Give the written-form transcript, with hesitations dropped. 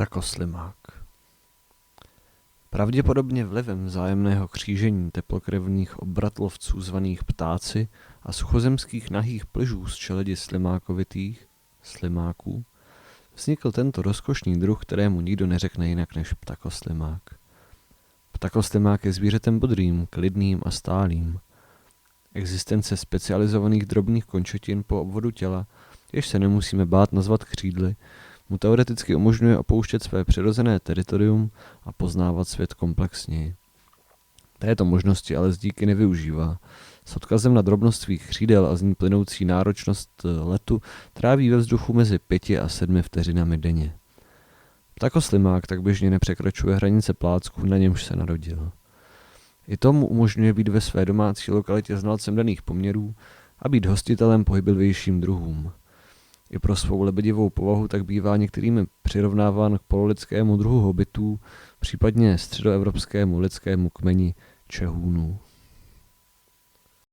Ptakoslimák. Pravděpodobně vlivem vzájemného křížení teplokrevných obratlovců zvaných ptáci a suchozemských nahých plyžů z čeledi slimákovitých slimáků vznikl tento rozkošný druh, kterému nikdo neřekne jinak než ptakoslimák. Ptakoslimák je zvířetem bodrým, klidným a stálým. Existence specializovaných drobných končetin po obvodu těla, jež se nemusíme bát nazvat křídly, mu teoreticky umožňuje opouštět své přirozené teritorium a poznávat svět komplexněji. Této možnosti ale díky nevyužívá. S odkazem na drobnost svých křídel a z ní plynoucí náročnost letu tráví ve vzduchu mezi 5 a 7 vteřinami denně. Ptakoslimák tak běžně nepřekračuje hranice plácku, na němž se narodil. I tomu umožňuje být ve své domácí lokalitě znalcem daných poměrů a být hostitelem pohyblivějším druhům. I pro svou lebedivou povahu tak bývá některými přirovnáván k pololidskému druhu hobitů, případně středoevropskému lidskému kmeni Čehůnů.